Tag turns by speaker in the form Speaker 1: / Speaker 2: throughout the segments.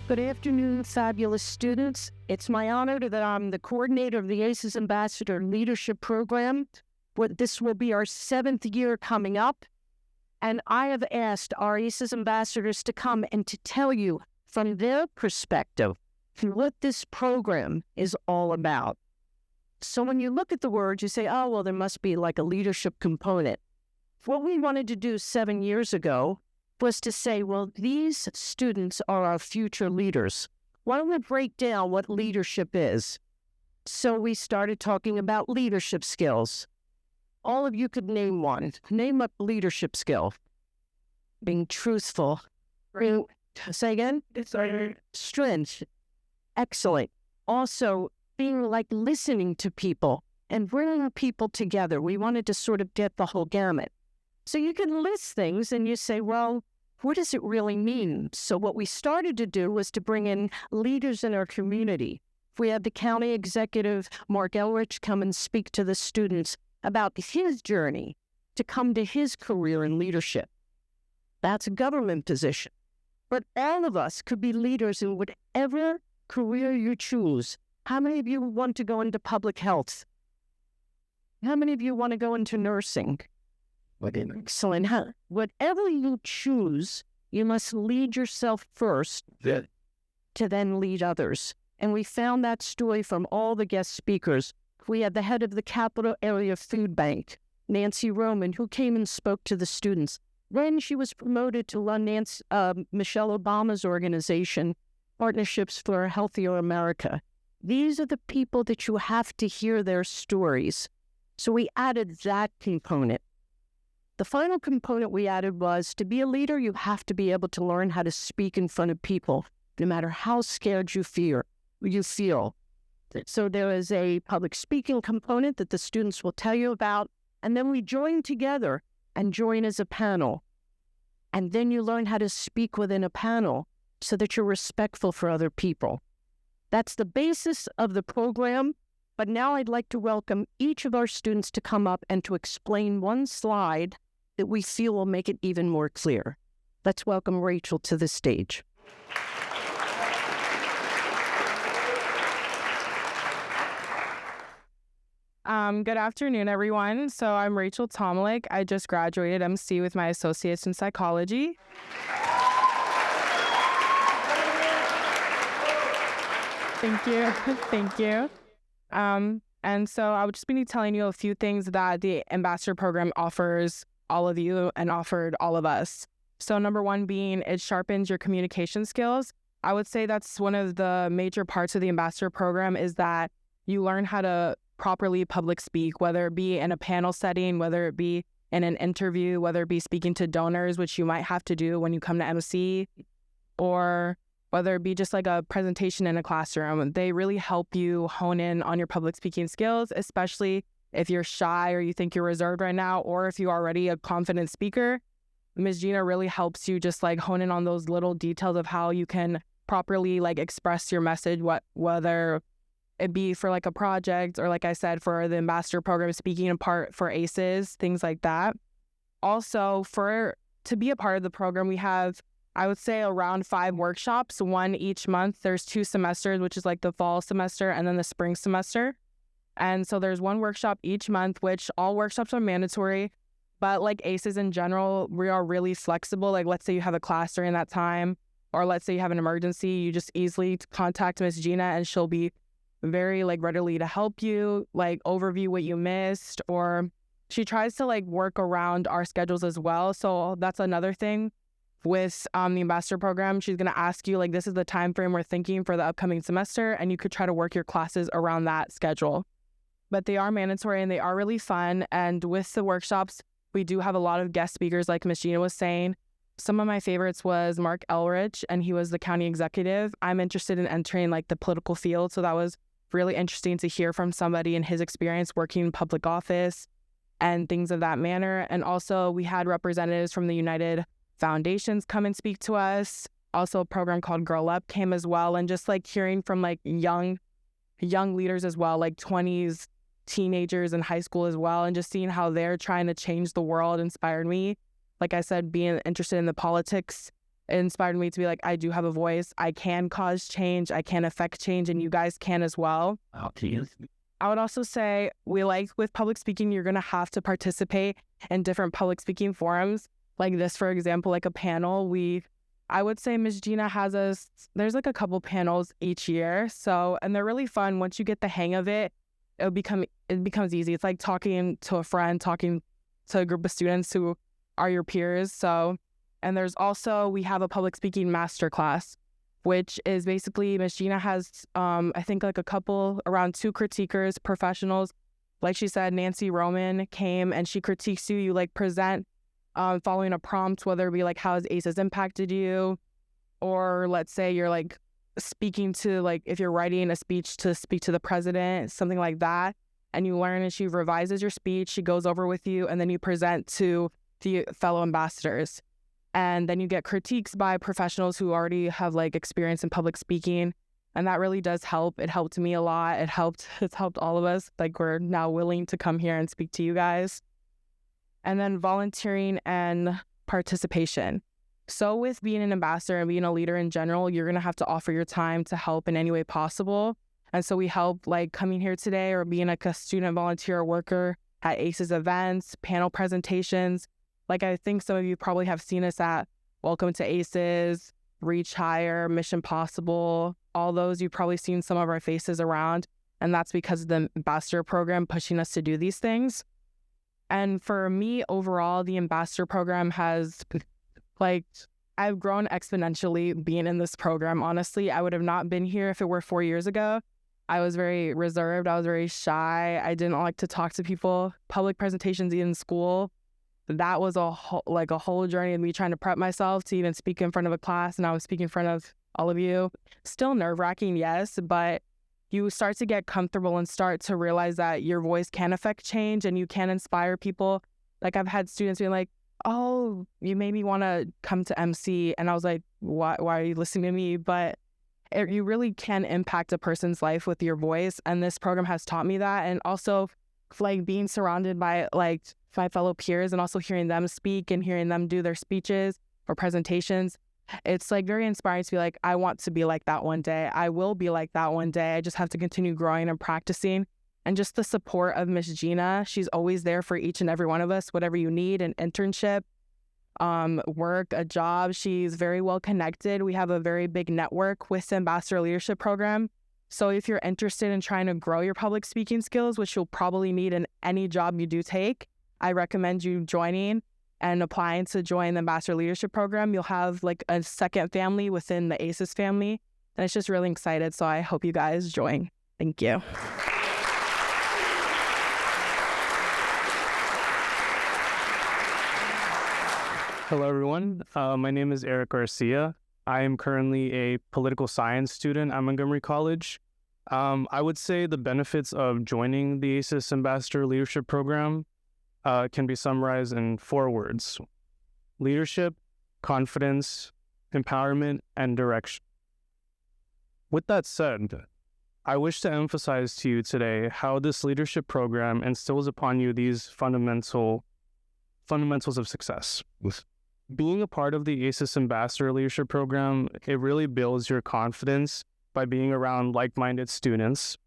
Speaker 1: Good afternoon, fabulous students. It's my honor that I'm the coordinator of the ACES Ambassador Leadership Program. This will be our 7th year coming up, and I have asked our ACES ambassadors to come and to tell you from their perspective what this program is all about. So when you look at the words, you say, oh, well, there must be like a leadership component. What we wanted to do 7 years ago was to say, well, these students are our future leaders. Why don't we break down what leadership is? So we started talking about leadership skills. All of you could name one. Name a leadership skill. Being truthful. Say again? Strength. Excellent. Also, being like listening to people and bringing people together. We wanted to sort of get the whole gamut. So you can list things and you say, well, what does it really mean? So what we started to do was to bring in leaders in our community. We had the county executive, Mark Elrich, come and speak to the students about his journey to come to his career in leadership. That's a government position. But all of us could be leaders in whatever career you choose. How many of you want to go into public health? How many of you want to go into nursing? Excellent. Whatever you choose, you must lead yourself first to then lead others. And we found that story from all the guest speakers. We had the head of the Capital Area Food Bank, Nancy Roman, who came and spoke to the students. Then she was promoted to run Michelle Obama's organization, Partnerships for a Healthier America. These are the people that you have to hear their stories. So we added that component. The final component we added was, to be a leader, you have to be able to learn how to speak in front of people, no matter how scared you feel. So there is a public speaking component that the students will tell you about, and then we join together and join as a panel. And then you learn how to speak within a panel so that you're respectful for other people. That's the basis of the program. But now I'd like to welcome each of our students to come up and to explain one slide that we feel will make it even more clear. Let's welcome Rachel to the stage.
Speaker 2: Good afternoon, everyone. So I'm Rachel Tomalik. I just graduated MC with my associates in psychology. Thank you. Thank you. And so I would just be telling you a few things that the Ambassador Program offers all of you and offered all of us. So number one being, it sharpens your communication skills. I would say that's one of the major parts of the Ambassador Program, is that you learn how to properly public speak, whether it be in a panel setting, whether it be in an interview, whether it be speaking to donors, which you might have to do when you come to MC, or whether it be just like a presentation in a classroom. They really help you hone in on your public speaking skills, especially if you're shy or you think you're reserved right now, or if you're already a confident speaker. Ms. Gina really helps you just like hone in on those little details of how you can properly like express your message, whether it be for like a project or, like I said, for the Ambassador Program, speaking in part for ACES, things like that. Also, to be a part of the program, we have, I would say, around 5 workshops, one each month. There's 2 semesters, which is like the fall semester and then the spring semester. And so there's 1 workshop each month, which all workshops are mandatory. But like ACES in general, we are really flexible. Like, let's say you have a class during that time, or let's say you have an emergency, you just easily contact Miss Gina and she'll be very like readily to help you, like overview what you missed, or she tries to like work around our schedules as well. So that's another thing with the Ambassador Program. She's going to ask you, like, this is the time frame we're thinking for the upcoming semester, and you could try to work your classes around that schedule. But they are mandatory and they are really fun. And with the workshops, we do have a lot of guest speakers, like Ms. Gina was saying. Some of my favorites was Mark Elrich, and he was the county executive. I'm interested in entering like the political field, so that was really interesting to hear from somebody in his experience working in public office and things of that manner. And also we had representatives from the United Foundations come and speak to us. Also a program called Girl Up came as well, and just like hearing from like young leaders as well, like 20s, teenagers in high school as well, and just seeing how they're trying to change the world inspired me. Like I said, being interested in the politics It inspired me to be like, I do have a voice. I can cause change. I can affect change, and you guys can as well. I would also say with public speaking, you're going to have to participate in different public speaking forums like this, for example, like a panel. I would say Ms. Gina has there's like a couple panels each year. So, and they're really fun. Once you get the hang of it, it becomes easy. It's like talking to a friend, talking to a group of students who are your peers. So, and there's also, we have a public speaking masterclass, which is basically Ms. Gina has, I think like around 2 critiquers, professionals. Like she said, Nancy Roman came and she critiques you. You like present following a prompt, whether it be like, how has ACES impacted you? Or let's say you're like speaking to, like, if you're writing a speech to speak to the president, something like that. And you learn, and she revises your speech, she goes over with you, and then you present to the fellow ambassadors. And then you get critiques by professionals who already have like experience in public speaking. And that really does help. It helped me a lot. It's helped all of us. Like, we're now willing to come here and speak to you guys. And then volunteering and participation. So with being an ambassador and being a leader in general, you're going to have to offer your time to help in any way possible. And so we help, like coming here today or being like a student volunteer or worker at ACES events, panel presentations. Like, I think some of you probably have seen us at Welcome to ACES, Reach Higher, Mission Possible, all those. You've probably seen some of our faces around. And that's because of the ambassador program pushing us to do these things. And for me, overall, the ambassador program has, like, I've grown exponentially being in this program. Honestly, I would have not been here if it were 4 years ago. I was very reserved. I was very shy. I didn't like to talk to people. Public presentations in school, that was a whole journey of me trying to prep myself to even speak in front of a class. And I was speaking in front of all of you. Still nerve-wracking, yes, but you start to get comfortable and start to realize that your voice can affect change and you can inspire people. Like, I've had students being like, oh, you made me want to come to MC. And I was like, why are you listening to me? But you really can impact a person's life with your voice. And this program has taught me that. And also, like, being surrounded by like my fellow peers and also hearing them speak and hearing them do their speeches or presentations, it's like very inspiring to be like, I want to be like that one day. I will be like that one day. I just have to continue growing and practicing. And just the support of Miss Gina, she's always there for each and every one of us, whatever you need, an internship, work, a job. She's very well connected. We have a very big network with the Ambassador Leadership Program. So if you're interested in trying to grow your public speaking skills, which you'll probably need in any job you do take, I recommend you joining and applying to join the Ambassador Leadership Program. You'll have like a second family within the ACES family. And it's just really excited. So I hope you guys join. Thank you.
Speaker 3: Hello, everyone. My name is Eric Garcia. I am currently a political science student at Montgomery College. I would say the benefits of joining the ACES Ambassador Leadership Program can be summarized in 4 words: leadership, confidence, empowerment, and direction. With that said, I wish to emphasize to you today how this leadership program instills upon you these fundamentals of success. Being a part of the ACES Ambassador Leadership Program, it really builds your confidence by being around like-minded students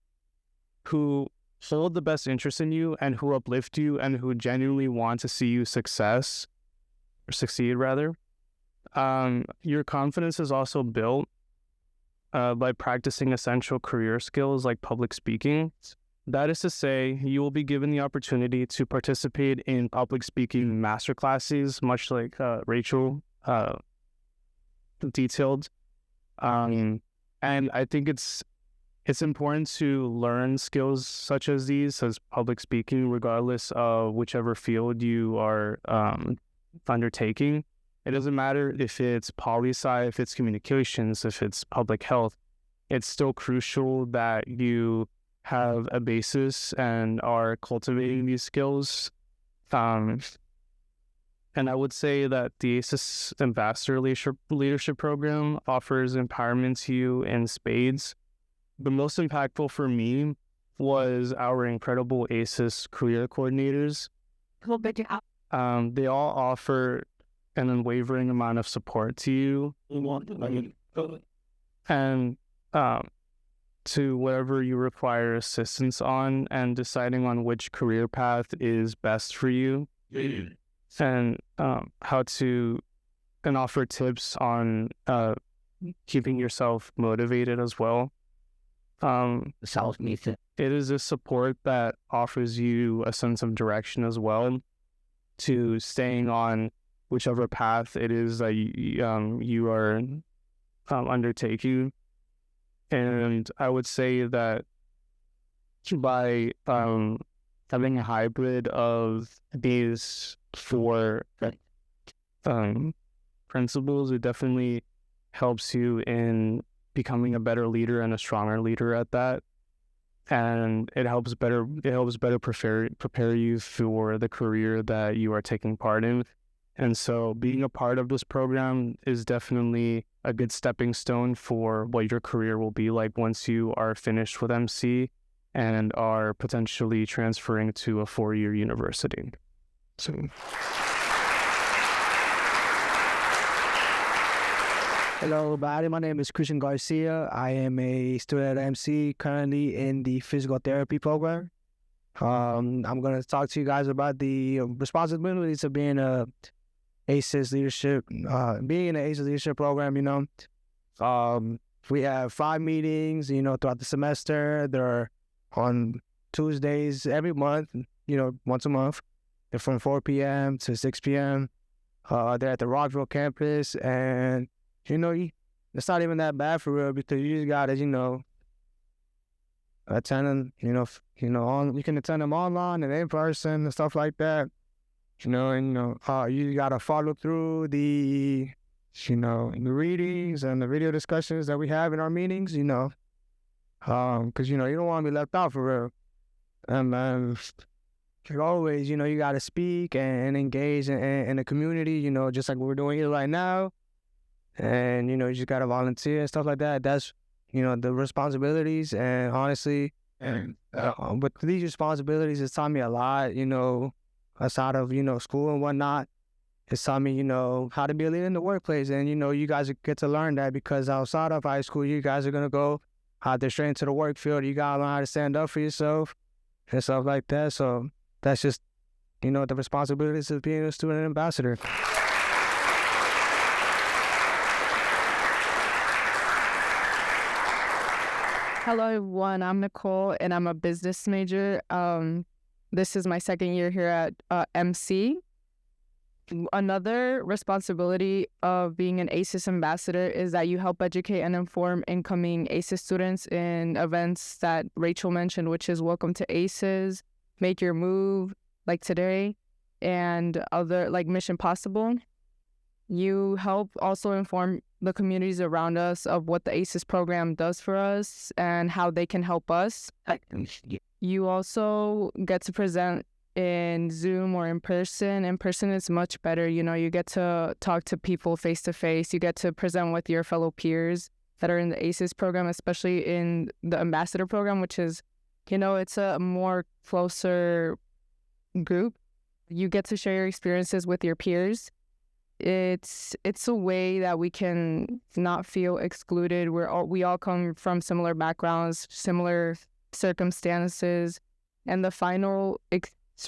Speaker 3: who hold the best interest in you and who uplift you and who genuinely want to see you succeed. Your confidence is also built by practicing essential career skills like public speaking. That is to say, you will be given the opportunity to participate in public speaking masterclasses, much like Rachel detailed. And I think it's important to learn skills such as these, as public speaking, regardless of whichever field you are undertaking. It doesn't matter if it's poli-sci, if it's communications, if it's public health. It's still crucial that you have a basis and are cultivating these skills. And I would say that the ACES Ambassador Leadership Program offers empowerment to you in spades. The most impactful for me was our incredible ACES career coordinators. They all offer an unwavering amount of support to you and to whatever you require assistance on, and deciding on which career path is best for you, and how to and offer tips on keeping yourself motivated as well. It is a support that offers you a sense of direction as well to staying on whichever path it is that you are undertaking. And I would say that by having a hybrid of these four principles, it definitely helps you in becoming a better leader and a stronger leader at that. And it helps better prepare you for the career that you are taking part in. And so being a part of this program is definitely a good stepping stone for what your career will be like once you are finished with MC and are potentially transferring to a 4-year university. So.
Speaker 4: Hello, everybody. My name is Christian Garcia. I am a student at MC, currently in the physical therapy program. I'm going to talk to you guys about the responsibilities of being a ACES leadership, being in the ACES leadership program. We have 5 meetings, throughout the semester. They're on Tuesdays every month, once a month. They're from 4 p.m. to 6 p.m. They're at the Rockville campus, and it's not even that bad for real, because you just gotta, attend them, you can attend them online and in person and stuff like that. You gotta follow through the readings and the video discussions that we have in our meetings, because you don't want to be left out for real. And like always, you gotta speak and engage in the community, just like we're doing here right now. And, you just gotta volunteer and stuff like that. That's, the responsibilities. And honestly, with these responsibilities, it's taught me a lot, outside of, school and whatnot. It's taught me, how to be a leader in the workplace. And, you guys get to learn that, because outside of high school, you guys are going to go out there straight into the work field. You got to learn how to stand up for yourself and stuff like that. So that's just, the responsibilities of being a student ambassador.
Speaker 2: Hello, everyone. I'm Nicole, and I'm a business major. This is my 2nd year here at MC. Another responsibility of being an ACES ambassador is that you help educate and inform incoming ACES students in events that Rachel mentioned, which is Welcome to ACES, Make Your Move, like today, and other like Mission Possible. You help also inform the communities around us of what the ACES program does for us and how they can help us. You also get to present in Zoom or in person. In person is much better. You get to talk to people face to face. You get to present with your fellow peers that are in the ACES program, especially in the ambassador program, which is, it's a more closer group. You get to share your experiences with your peers. It's a way that we can not feel excluded. We all come from similar backgrounds, similar circumstances, and the final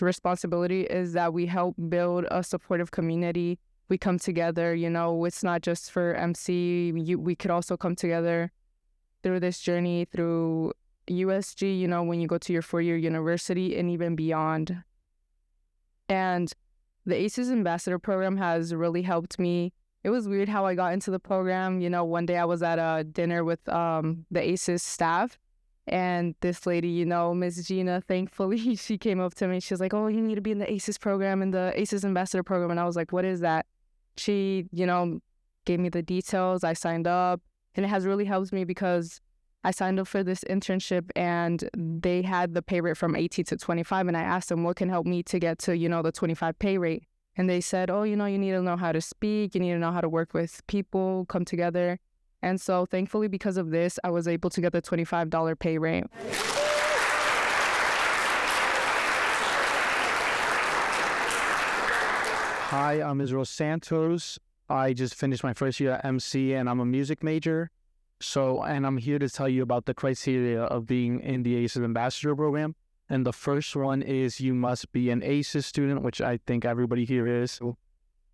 Speaker 2: responsibility is that we help build a supportive community. We come together, it's not just for MC. We could also come together through this journey through USG, when you go to your 4-year university and even beyond. And the ACES Ambassador Program has really helped me. It was weird how I got into the program. One day I was at a dinner with the ACES staff, and this lady, Ms. Gina, thankfully, she came up to me. She was like, "Oh, you need to be in the ACES program, in the ACES Ambassador Program." And I was like, "What is that?" She, gave me the details. I signed up, and it has really helped me because I signed up for this internship, and they had the pay rate from 18 to 25. And I asked them, what can help me to get to, the 25 pay rate? And they said, oh, you need to know how to speak. You need to know how to work with people, come together. And so thankfully, because of this, I was able to get the $25 pay rate.
Speaker 5: Hi, I'm Israel Santos. I just finished my first year at MC and I'm a music major. And I'm here to tell you about the criteria of being in the ACES Ambassador Program. And the first one is you must be an ACES student, which I think everybody here is.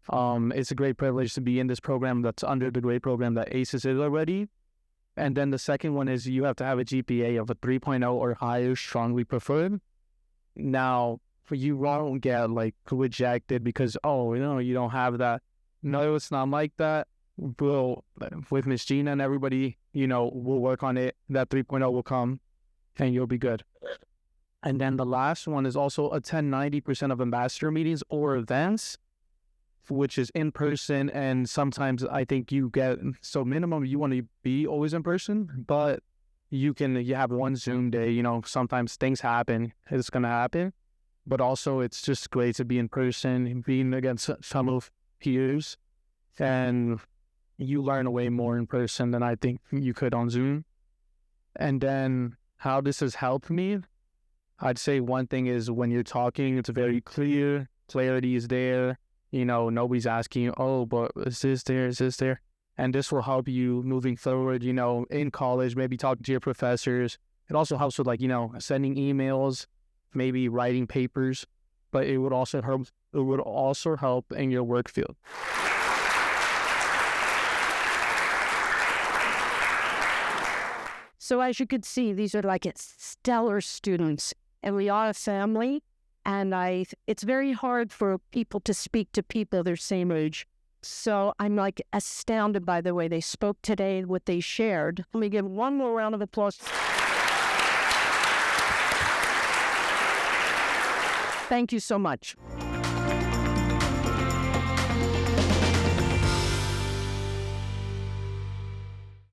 Speaker 5: It's a great privilege to be in this program that's under the great program that ACES is already. And then the second one is you have to have a GPA of a 3.0 or higher, strongly preferred. Now, for you won't get like rejected because, you don't have that. No, it's not like that. We'll, with Miss Gina and everybody, we'll work on it. That 3.0 will come and you'll be good. And then the last one is also attend 90% of ambassador meetings or events, which is in person. And sometimes I think so minimum, you want to be always in person, but you have one Zoom day, sometimes things happen, it's going to happen. But also it's just great to be in person, being against some of peers, and you learn way more in person than I think you could on Zoom. And then how this has helped me, I'd say one thing is when you're talking, it's very clear, clarity is there. Nobody's asking you, but is this there? And this will help you moving forward, in college, maybe talking to your professors. It also helps with sending emails, maybe writing papers, but it would also help in your work field.
Speaker 1: So as you could see, these are like stellar students, and we are a family. And it's very hard for people to speak to people their same age. So I'm like astounded by the way they spoke today, what they shared. Let me give one more round of applause. Thank you so much.